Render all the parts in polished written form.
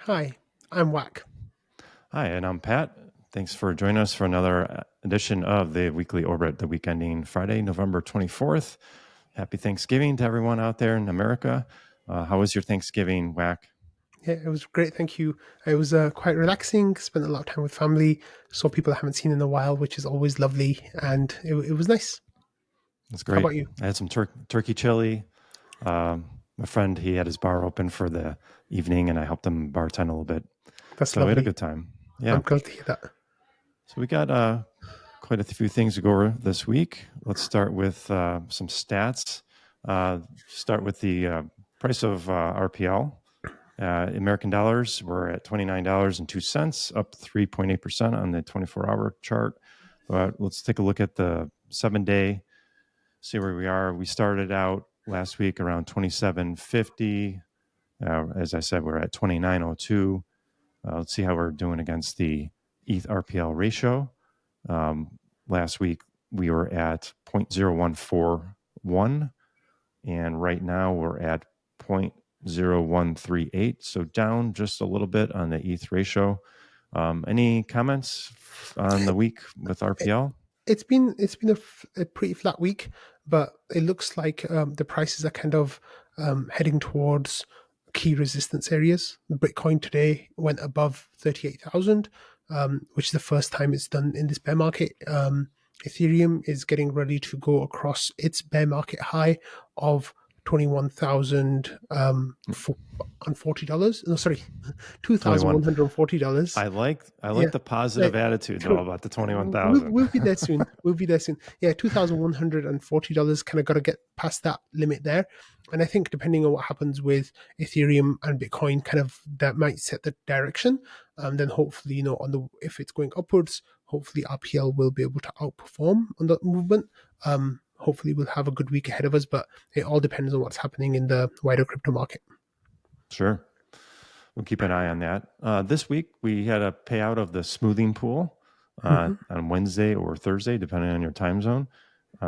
Hi, I'm Whack. Hi, and I'm Pat. Thanks for joining us for another edition of the Weekly Orbit, the week ending Friday, November 24th. Happy Thanksgiving to everyone out there in America. How was your Thanksgiving, Whack? Yeah, it was great. Thank you. It was quite relaxing. Spent a lot of time with family. Saw people I haven't seen in a while, which is always lovely, and it was nice. It's How great. about you? I had some turkey chili. My friend, he had his bar open for the evening, and I helped him bartend a little bit. That's So we had a lovely. good time. I'm Yeah. glad to hear that. So we got quite a few things to go over this week. Let's start with some stats. Start with the price of RPL. American dollars were at $29.02, up 3.8% on the 24-hour chart. But let's take a look at the 7-day, see where we are. We started out last week around 27.50. As I said, we're at 29.02. Let's see how we're doing against the ETH RPL ratio. Last week we were at 0.0141, and right now we're at 0.0138, so down just a little bit on the ETH ratio. Any comments on the week with It, RPL? it's been a pretty flat week, but it looks like the prices are kind of heading towards key resistance areas. Bitcoin today went above 38,000, which is the first time it's done in this bear market. Ethereum is getting ready to go across its bear market high of 21,000 and $40. No, sorry, 21. $2,140. I like Yeah. the positive Like, attitude though about the we'll 21,000. we'll be there soon. We'll be there soon. Yeah, $2,140 kind of got to get past that limit there, and I think depending on what happens with Ethereum and Bitcoin, kind of that might set the direction. Then hopefully, on the if it's going upwards, hopefully RPL will be able to outperform on that movement. Hopefully, we'll have a good week ahead of us, but it all depends on what's happening in the wider crypto market. Sure. We'll keep an eye on that. This week, we had a payout of the smoothing pool Mm-hmm. on Wednesday or Thursday, depending on your time zone. We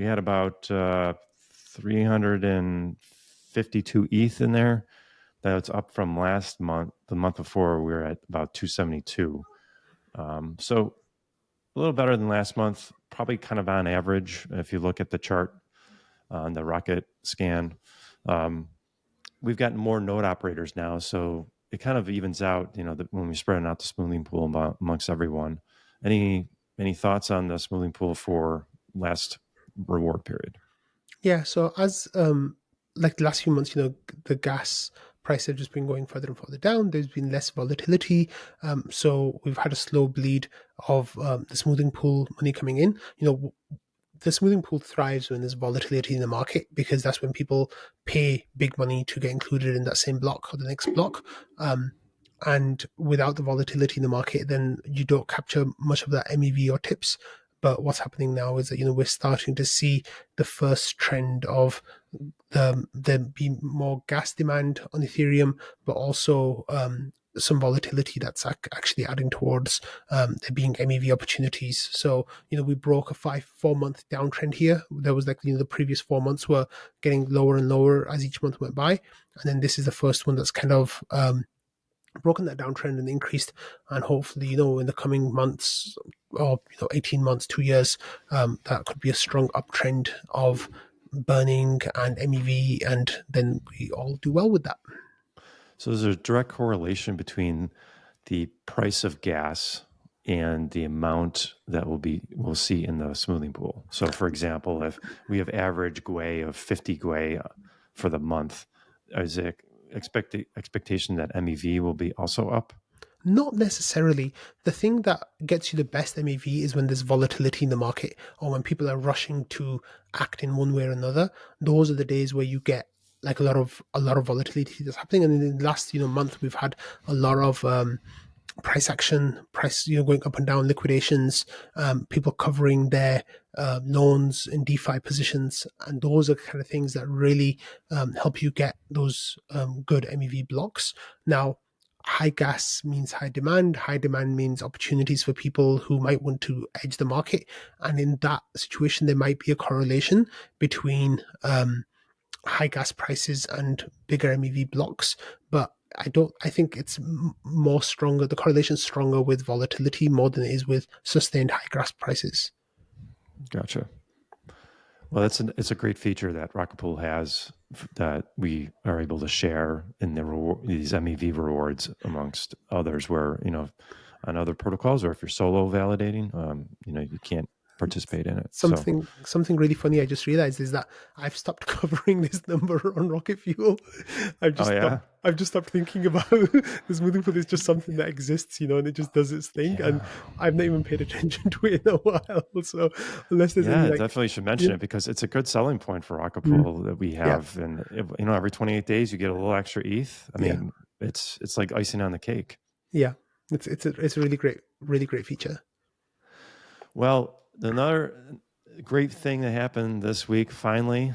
had about 352 ETH in there. That's up from last month. The month before, we were at about 272. So a little better than last month, probably kind of on average if you look at the chart on the rocket scan. We've gotten more node operators now, so it kind of evens out, when we spread out the smoothing pool amongst everyone. Any thoughts on the smoothing pool for last reward period? Yeah, so as like the last few months, the gas price have just been going further and further down. There's been less volatility, so we've had a slow bleed of the smoothing pool money coming in. The smoothing pool thrives when there's volatility in the market because that's when people pay big money to get included in that same block or the next block. And without the volatility in the market, then you don't capture much of that MEV or tips. But what's happening now is that we're starting to see the first trend of there be more gas demand on Ethereum, but also some volatility that's actually adding towards there being MEV opportunities. So we broke a 4 month downtrend here. There was the previous 4 months were getting lower and lower as each month went by, and then this is the first one that's kind of broken that downtrend and increased. And hopefully, in the coming months or 18 months, 2 years, that could be a strong uptrend of burning and MEV, and then we all do well with that. So there's a direct correlation between the price of gas and the amount that we'll see in the smoothing pool. So, for example, if we have average GUI of 50 GUI for the month, is it expectation that MEV will be also up? Not necessarily. The thing that gets you the best MEV is when there's volatility in the market or when people are rushing to act in one way or another. Those are the days where you get like a lot of volatility that's happening. And in the last month, we've had a lot of price action, price going up and down, liquidations, people covering their loans in DeFi positions, and those are the kind of things that really help you get those good MEV blocks. Now, high gas means high demand. High demand means opportunities for people who might want to edge the market, and in that situation, there might be a correlation between high gas prices and bigger MEV blocks. But I think it's more stronger. The correlation is stronger with volatility more than it is with sustained high gas prices. Gotcha. Well, it's a great feature that Rocket Pool has that we are able to share in these MEV rewards amongst others. Where on other protocols, or if you're solo validating, you can't participate in it. So, Something really funny I just realized is that I've stopped covering this number on Rocket Fuel. oh yeah, I've just stopped thinking about this smoothing pool is just something that exists, and it just does its thing, and yeah, I've not even paid attention to it in a while. So unless there's any yeah. like, Definitely should mention yeah, it because it's a good selling point for Rocket mm, Pool that we yeah, have, and every 28 days you get a little extra ETH. I yeah, mean, it's like icing on the cake. yeah, it's a really great feature. Well, another great thing that happened this week, finally,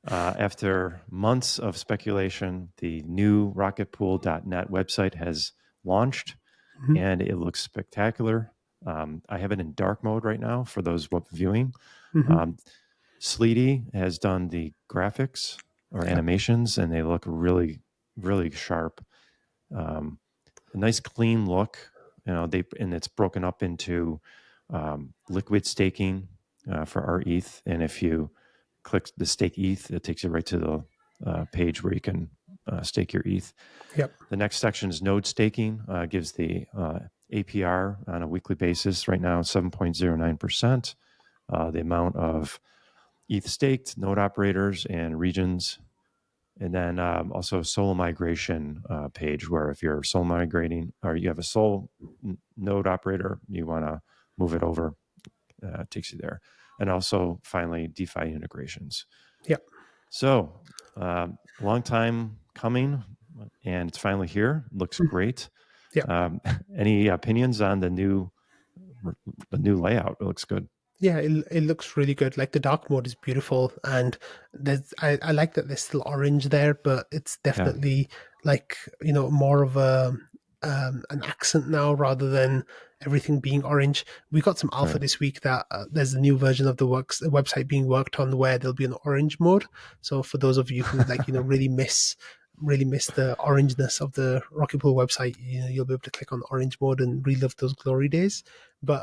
after months of speculation, the new rocketpool.net website has launched Hmm. and it looks spectacular. I have it in dark mode right now for those viewing. Hmm. Um, Sleety has done the graphics or Yeah, animations, and they look really, really sharp. Um, a nice clean look. And it's broken up into liquid staking for our ETH, and if you click the stake ETH, it takes you right to the page where you can stake your ETH. yep, The next section is node staking. Gives the APR on a weekly basis. Right now, 7.09%. The amount of ETH staked, node operators, and regions. And then also solo migration page, where if you're solo migrating or you have a sole node operator, you want to move it over, it takes you there. And also finally DeFi integrations. yep, So long time coming, and it's finally here. Looks mm, great. yep. Any opinions on the new layout? It looks good. Yeah, it looks really good. Like the dark mode is beautiful, and I like that there's still orange there, but it's Yeah, definitely like more of a an accent now rather than everything being orange. We got some alpha right. this week that there's a new version of the website being worked on where there'll be an orange mode. So for those of you who like really miss the orangeness of the Rocket Pool website, you'll be able to click on orange mode and relive those glory days. But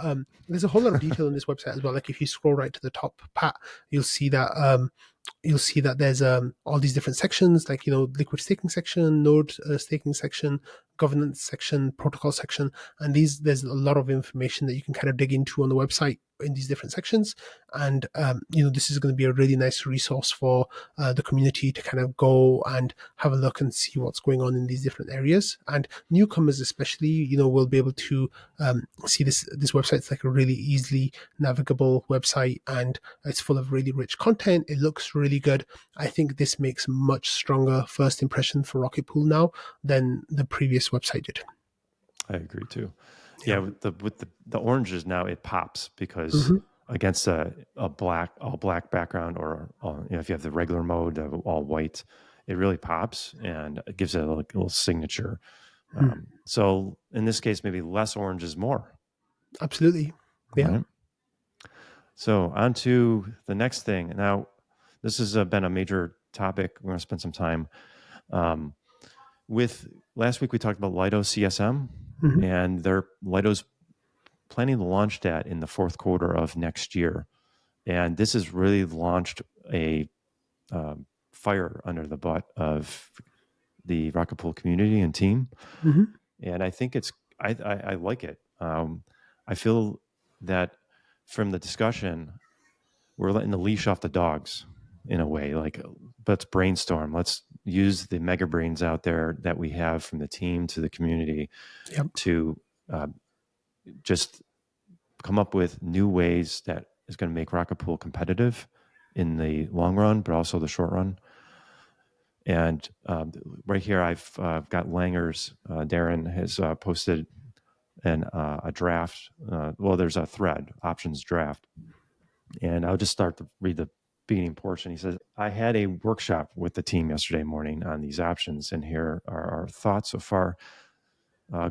there's a whole lot of detail on this website as well. Like if you scroll right to the top, Pat, you'll see that there's all these different sections, like liquid staking section, node staking section, governance section, protocol section, and there's a lot of information that you can kind of dig into on the website in these different sections. And this is going to be a really nice resource for the community to kind of go and have a look and see what's going on in these different areas. And newcomers especially, will be able to see this website's like a really easily navigable website, and it's full of really rich content. It looks really good. I think this makes much stronger first impression for Rocket Pool now than the previous website did. I agree too. Yeah, Yeah. with the oranges now it pops because Hmm. against a all black background, or if you have the regular mode of all white, it really pops and it gives it a little signature. So in this case, maybe less orange is more, Absolutely. Yeah. right? So on to the next thing. Now, this has been a major topic. We're going to spend some time um, with. Last week we talked about Lido CSM, Hmm. and their Lido's planning to launch that in the fourth quarter of next year. And this has really launched a fire under the butt of the Rocket Pool community and team. Hmm. And I think I like it. I feel that from the discussion, we're letting the leash off the dogs in a way. Like, let's brainstorm. Let's use the mega brains out there that we have from the team to the community Yep. to uh, just come up with new ways that is going to make Rocket Pool competitive in the long run, but also the short run. And right here, I've got Langer's. Darren has posted a draft. Well, there's a thread, options draft. And I'll just start to read the beginning portion. He says, I had a workshop with the team yesterday morning on these options, and here are our thoughts so far.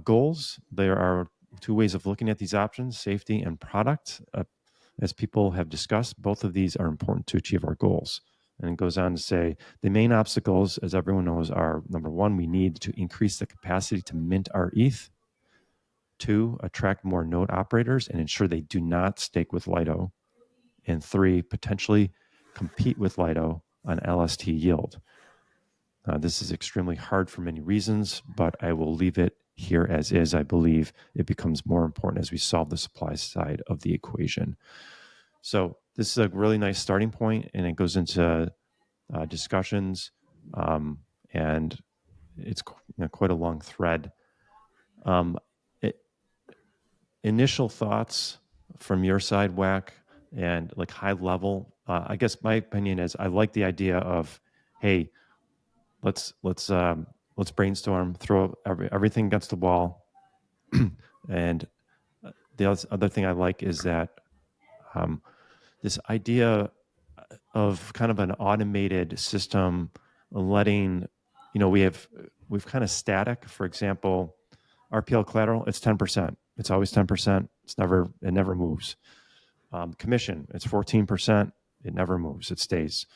Goals: there are two ways of looking at these options, safety and product. As people have discussed, both of these are important to achieve our goals. And it goes on to say the main obstacles, as everyone knows, are number one, we need to increase the capacity to mint our ETH. Two, attract more node operators and ensure they do not stake with Lido. And three, potentially compete with Lido on LST yield. This is extremely hard for many reasons, but I will leave it here as is. I believe it becomes more important as we solve the supply side of the equation. So this is a really nice starting point, and it goes into discussions, and it's quite a long thread. Um, it, Initial thoughts from your side, Whack, and like high level. I guess my opinion is I like the idea of, hey, let's brainstorm, throw everything against the wall, and the other thing I like is that um, this idea of kind of an automated system, letting we've kind of static. For example, RPL collateral, it's 10%. It's always 10%. It never moves. Commission, it's 14%. It never moves. It stays.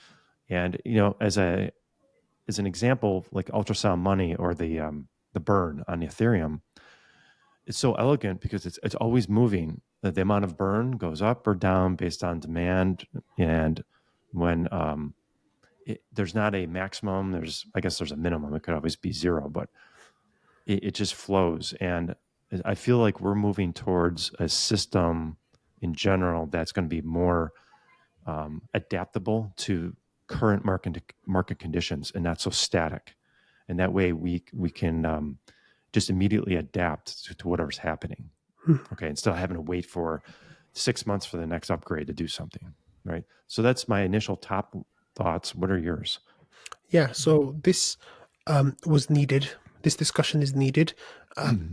And as an example, like ultrasound money or the burn on Ethereum, it's so elegant because it's always moving. The amount of burn goes up or down based on demand, and when there's not a maximum, I guess there's a minimum. It could always be zero, but it just flows. And I feel like we're moving towards a system in general that's going to be more adaptable to current market conditions and not so static. And that way we can just immediately adapt to whatever's happening. Okay, instead of having to wait for 6 months for the next upgrade to do something, right? So that's my initial top thoughts. What are yours? Yeah, so this was needed. This discussion is needed.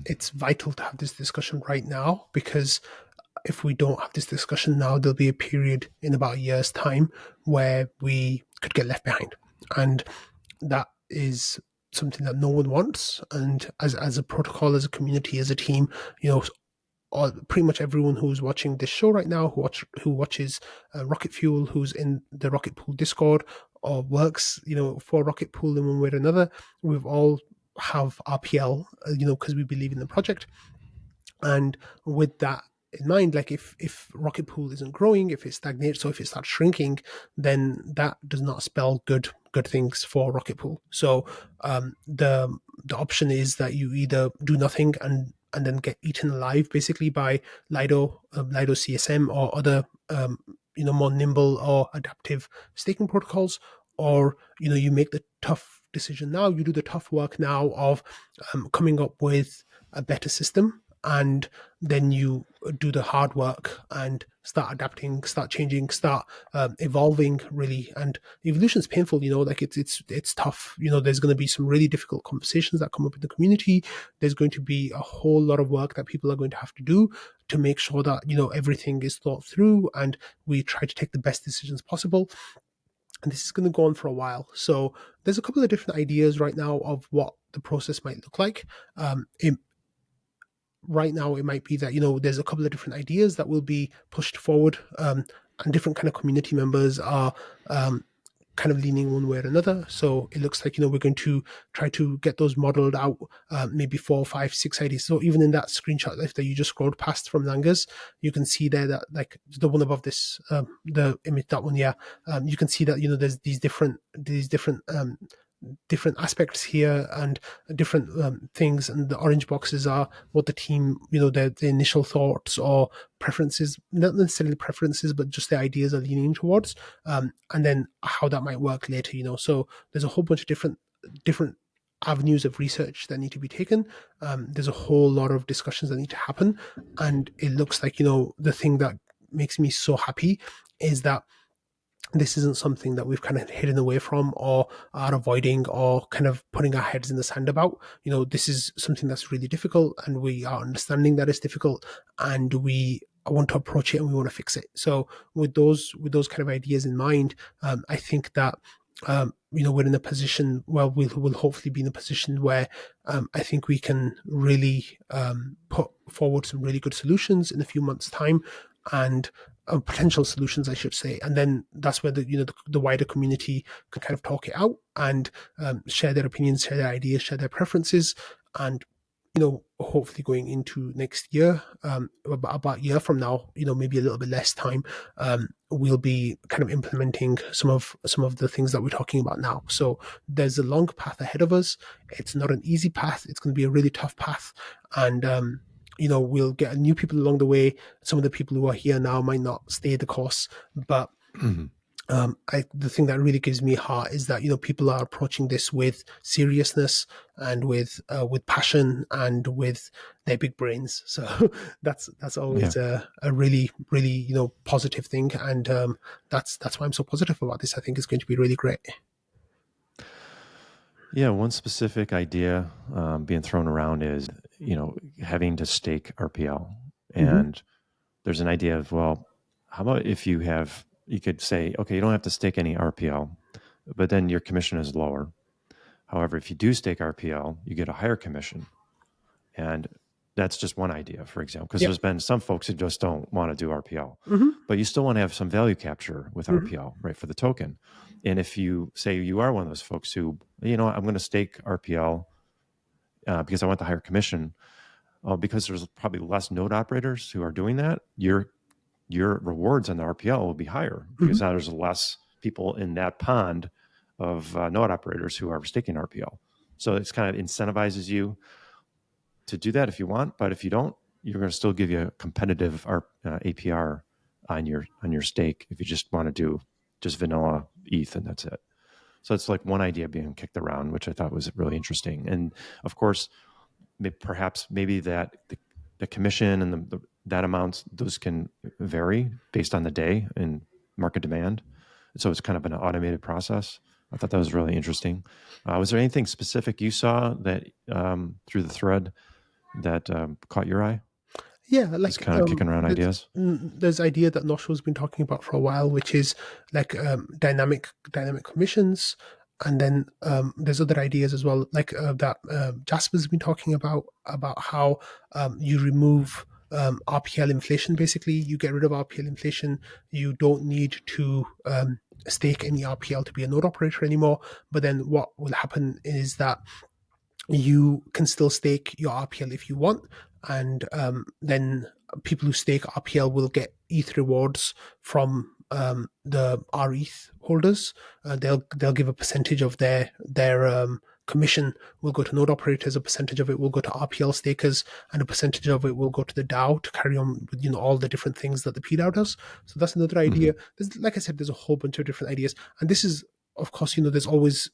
It's vital to have this discussion right now, because if we don't have this discussion now, there'll be a period in about a year's time where we could get left behind. And that is something that no one wants. And as a protocol, as a community, as a team, pretty much everyone who's watching this show right now, who watches Rocket Fuel, who's in the Rocket Pool Discord or works, for Rocket Pool in one way or another, we've all have RPL, because we believe in the project. And with that in mind, like if Rocket Pool isn't growing, if it stagnates, or if it starts shrinking, then that does not spell good things for Rocket Pool. So the option is that you either do nothing and then get eaten alive basically by Lido CSM or other more nimble or adaptive staking protocols, or you make the tough decision now, you do the tough work now of coming up with a better system, and then you do the hard work and start adapting, start changing, start evolving, really. And evolution is painful, like it's tough. There's going to be some really difficult conversations that come up in the community. There's going to be a whole lot of work that people are going to have to do to make sure that everything is thought through and we try to take the best decisions possible. And this is going to go on for a while. So there's a couple of different ideas right now of what the process might look like. Right now, it might be that there's a couple of different ideas that will be pushed forward, and different kind of community members are kind of leaning one way or another. So it looks like we're going to try to get those modeled out, maybe 4, 5, 6 ideas. So even in that screenshot that you just scrolled past from Langas, you can see there that, like, the one above this, the image, that one, yeah, you can see that there's these different aspects here and different things, and the orange boxes are what the team, the initial thoughts or preferences, not necessarily preferences, but just the ideas are leaning towards, and then how that might work later. So there's a whole bunch of different avenues of research that need to be taken. There's a whole lot of discussions that need to happen, and it looks like the thing that makes me so happy is that this isn't something that we've kind of hidden away from or are avoiding or kind of putting our heads in the sand about. This is something that's really difficult, and we are understanding that it's difficult, and we want to approach it and we want to fix it. So with those kind of ideas in mind, I think that we're in a position where we'll hopefully be in a position where I think we can really put forward some really good solutions in a few months' time. And potential solutions, I should say, and then that's where the wider community can kind of talk it out and share their opinions, share their ideas, share their preferences, and hopefully going into next year, about a year from now, maybe a little bit less time, we'll be kind of implementing some of the things that we're talking about now. So there's a long path ahead of us. It's not an easy path. It's going to be a really tough path, and we'll get new people along the way. Some of the people who are here now might not stay the course, but the thing that really gives me heart is that people are approaching this with seriousness and with passion and with their big brains. So that's Yeah. always a really really positive thing, and that's why I'm so positive about this. I think it's going to be really great. Yeah, one specific idea being thrown around is, having to stake RPL. Hmm. And there's an idea of, well, how about if you could say, okay, you don't have to stake any RPL, but then your commission is lower. However, if you do stake RPL, you get a higher commission. And that's just one idea, for example, because Yeah. there's been some folks who just don't want to do RPL, Hmm. but you still want to have some value capture with Hmm. RPL, right, for the token. And if you say you are one of those folks who, I'm going to stake RPL because I want the higher commission, because there's probably less node operators who are doing that, your rewards on the RPL will be higher because Hmm. now there's less people in that pond of node operators who are staking RPL. So it's kind of incentivizes you to do that if you want, but if you don't, you're going to still give you a competitive APR on your stake if you just want to do just vanilla ETH and that's it. So it's like one idea being kicked around, which I thought was really interesting. And of course, perhaps maybe that the commission and that amounts, those can vary based on the day and market demand. So it's kind of an automated process. I thought that was really interesting. Was there anything specific you saw that through the thread that caught your eye? Yeah, Just kind of kicking around ideas. there's idea that Nosho's been talking about for a while, which is like dynamic commissions, and then there's other ideas as well, like that Jasper's been talking about how you remove RPL inflation. Basically, you get rid of RPL inflation. You don't need to stake any RPL to be a node operator anymore. But then what will happen is that you can still stake your RPL if you want, and then people who stake RPL will get ETH rewards from the RETH holders. They'll give a percentage of their commission will go to node operators, a percentage of it will go to RPL stakers, and a percentage of it will go to the DAO to carry on with all the different things that the PDAO does. So that's another idea. Mm-hmm. There's, like I said, there's a whole bunch of different ideas, and this is, of course, there's always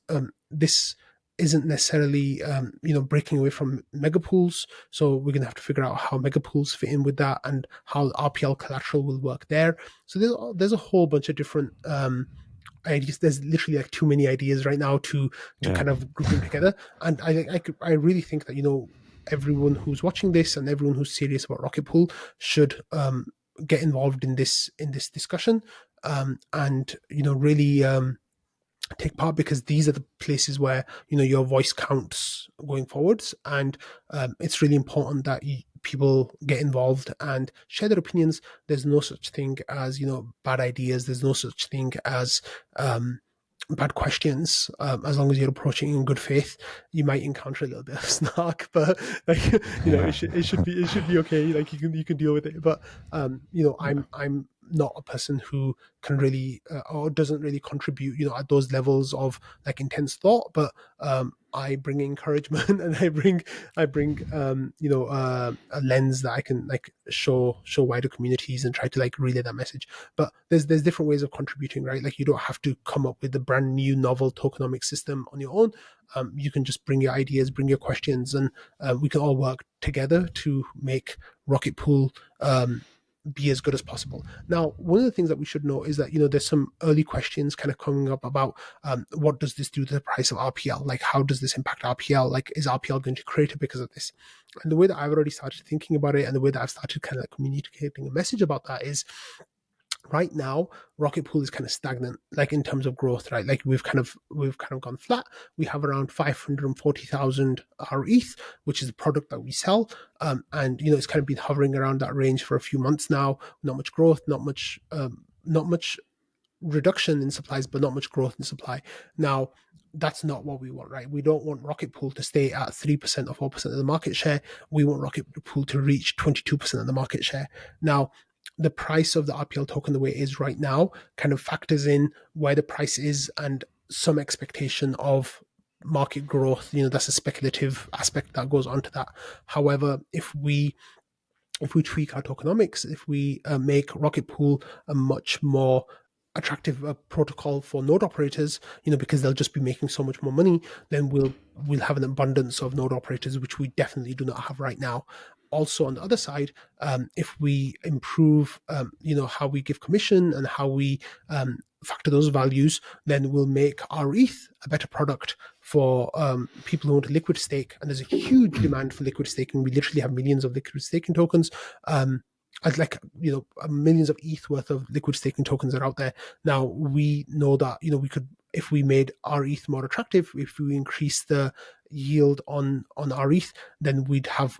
this isn't necessarily breaking away from megapools. So we're going to have to figure out how megapools fit in with that and how RPL collateral will work there. So there's a whole bunch of different ideas. There's literally like too many ideas right now to Yeah. kind of group them together. And I really think that everyone who's watching this and everyone who's serious about Rocket Pool should get involved in this discussion, and really take part, because these are the places where your voice counts going forwards, and it's really important that people get involved and share their opinions. There's no such thing as bad ideas. There's no such thing as bad questions. As long as you're approaching in good faith, you might encounter a little bit of snark, but like Yeah. it should be okay. Like you can deal with it. But Yeah. I'm not a person who can really or doesn't really contribute at those levels of like intense thought, but I bring encouragement and I bring a lens that I can like show wider communities and try to like relay that message. But there's different ways of contributing, right? Like you don't have to come up with a brand new novel tokenomic system on your own. You can just bring your ideas, bring your questions, and we can all work together to make Rocket Pool be as good as possible. Now, one of the things that we should know is that there's some early questions kind of coming up about what does this do to the price of RPL? Like, how does this impact RPL? Like, is RPL going to crater because of this? And the way that I've already started thinking about it, and the way that I've started kind of like communicating a message about that is, right now Rocket Pool is kind of stagnant, like in terms of growth, right? Like we've kind of gone flat. We have around 540,000 RETH, which is a product that we sell, and it's kind of been hovering around that range for a few months now. Not much growth, not much reduction in supplies, but not much growth in supply. Now, that's not what we want, right? We don't want Rocket Pool to stay at 3% or 4% of the market share. We want Rocket Pool to reach 22% of the market share. Now, the price of the RPL token, the way it is right now, kind of factors in where the price is and some expectation of market growth. That's a speculative aspect that goes onto that. However, if we tweak our tokenomics, if we make Rocket Pool a much more attractive protocol for node operators, because they'll just be making so much more money, then we'll have an abundance of node operators, which we definitely do not have right now. Also, on the other side, if we improve, how we give commission and how we factor those values, then we'll make our ETH a better product for people who want to liquid stake. And there's a huge demand for liquid staking. We literally have millions of liquid staking tokens. I'd like millions of ETH worth of liquid staking tokens are out there now. We know that we could, if we made our ETH more attractive, if we increase the yield on our ETH, then we'd have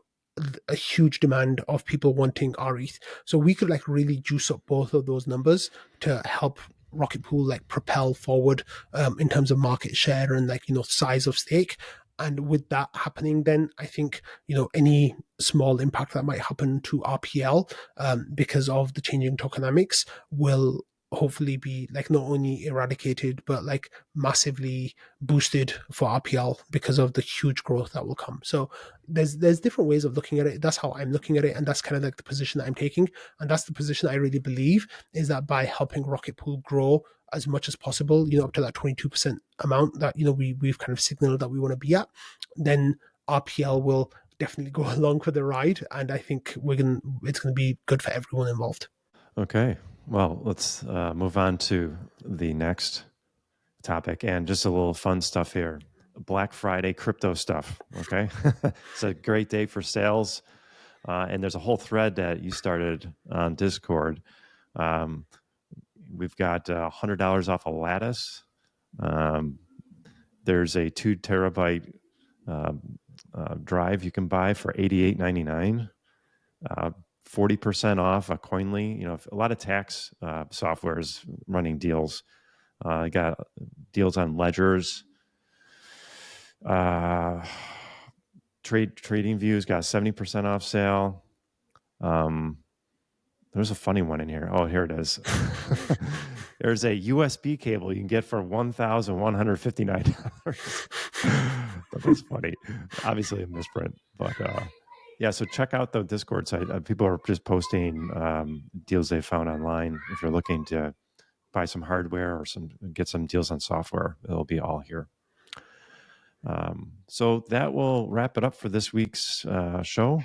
a huge demand of people wanting our ETH. So we could really juice up both of those numbers to help Rocket Pool propel forward in terms of market share and size of stake. And with that happening, then I think any small impact that might happen to RPL because of the changing tokenomics will hopefully be not only eradicated but massively boosted for RPL because of the huge growth that will come. So there's different ways of looking at it. That's how I'm looking at it, and that's kind of the position that I'm taking, and that's the position I really believe is that by helping Rocket Pool grow as much as possible, up to that 22% amount that we've kind of signaled that we want to be at, then RPL will definitely go along for the ride, and I think it's going to be good for everyone involved. Okay. Well, let's move on to the next topic, and just a little fun stuff here. Black Friday crypto stuff. Okay. It's a great day for sales. And there's a whole thread that you started on Discord. We've got $100 off a Lattice. There's a 2 terabyte drive you can buy for $88.99. 40% off a Coinly. A lot of tax software is running deals. I got deals on ledgers. Trading Views got 70% off sale. There's a funny one in here. Oh, here it is. There's a USB cable you can get for $1,159. That's funny. Obviously a misprint, but yeah. So check out the Discord site. People are just posting deals they found online. If you're looking to buy some hardware or get some deals on software, it'll be all here. So that will wrap it up for this week's show.